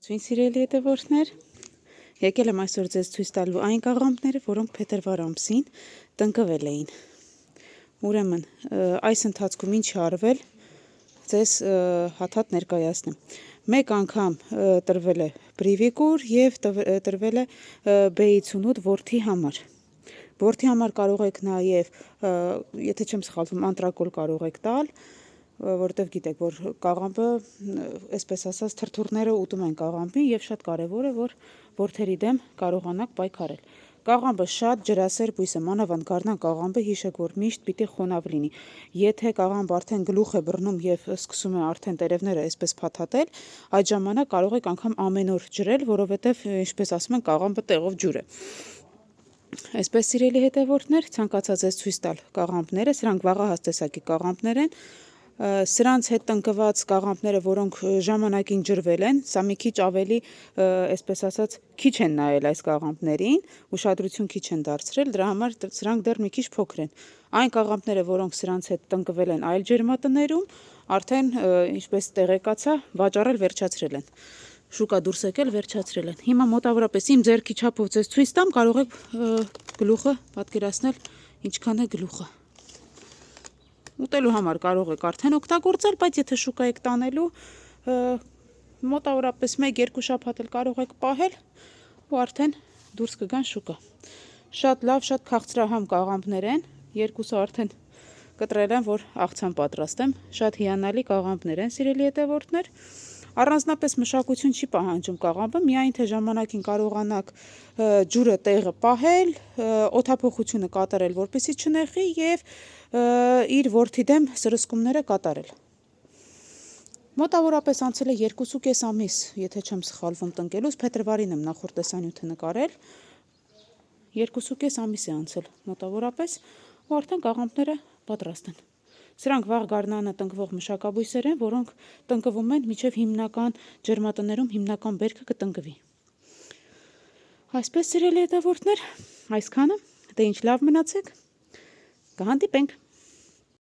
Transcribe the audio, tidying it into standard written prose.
Սիրելի հետևորդներ, եկել եմ այսօր ձեզ ցույց տալու այն կաղամբները, որոնք փետրվար ամսին տնկվել էին։ Ուրեմն, այս ընթացքում ինչ արվել, ձեզ հաթաթ ներկայացնեմ։ Մեկ անգամ տրվել է բրիվիկուր և տրվել է B58 որդի համար։ Որդի համար կարող եք նաև, եթե չեմ սխալվում, անտրակոլ կարող եք տալ, որտեվ գիտեք, որ կաղամբը, այսպես ասած, թրթուրները ուտում են կաղամբին եւ շատ կարեւոր է, որ որդերի դեմ կարողանաք պայքարել։ Կաղամբը շատ ջրասեր բույս է, մանավանդ գարնան կաղամբը հիշեք, որ միշտ պիտի խոնավ լինի։ Եթե կաղամբը արդեն գլուխ է բռնում եւ սկսում է արդեն տերևները այսպես փաթաթել, այդ ժամանակ կարող եք անգամ ամեն օր ջրել, որովհետեւ ինչպես ասում են, կաղամբը տեղով ջուր է։ Այսպես սիրելի հետևորդներ, ցանկացած ես ցույց տալ կաղամբները, սրանք վաղահաս տեսակի կաղամբներ են։ Սրանց հետ տնկված կաղամբները, որոնք ժամանակին ջրվել են, սա մի քիչ ավելի, այսպես ասած, քիչ են նայել այս կաղամբներին, ուշադրություն քիչ են դարձրել, դրա համար սրանք դեռ մի քիչ փոքր են։ Այն կաղամբները, որոնք սրանց հետ տնկվել են այլ ջերմատներում, արդեն ինչպես տեղեկացա, վաճառել վերջացրել են։ Շուկա դուրս եկել վերջացրել են։ Հիմա մոտավորապես իմ ձեռքի չափով ձեզ ցույց տամ, կարող եք գլուխը պատկերացնել ինչքան է գլուխը։ Ուտելու համար կարող եք արդեն օգտագործել, բայց եթե շուկա եք տանելու, մոտավորապես 1-2 շաբաթ էլ կարող եք պահել ու արդեն դուրս կգան շուկա։ Շատ լավ, շատ քաղցրահամ կաղամբներ են, երկուսը արդեն կտրել են, որ աղցան պատրաստեմ, շատ հիանալի կաղամբներ են, սիրելի հետևորդներ։ Առանձնապես մշակություն չի պահանջում կաղամբը, միայն թե ժամանակին կարողանաք ջուրը տեղը պահել, օդափոխությունը կատարել, որպեսզի չնեղի եւ իր որդի դեմ սրսկումները կատարել։ Մոտավորապես անցել է 2.5 ամիս, եթե չեմ սխալվում, տնկելուց, փետրվարին եմ նախորդ տեսանյութը նկարել, 2.5 ամիս է անցել մոտավորապես, ու արդեն կաղամբները պատրաստ են։ Սրանք վաղ գարնանը տնկվող մշակաբույսեր են, որոնք տնկվում են մինչև հիմնական ջերմատներում հիմնական բերքը կտնկվի։ Այսպես սիրելի հետևորդներ, այսքանը, դե ինչ լավ մնացեք, կհանդիպենք։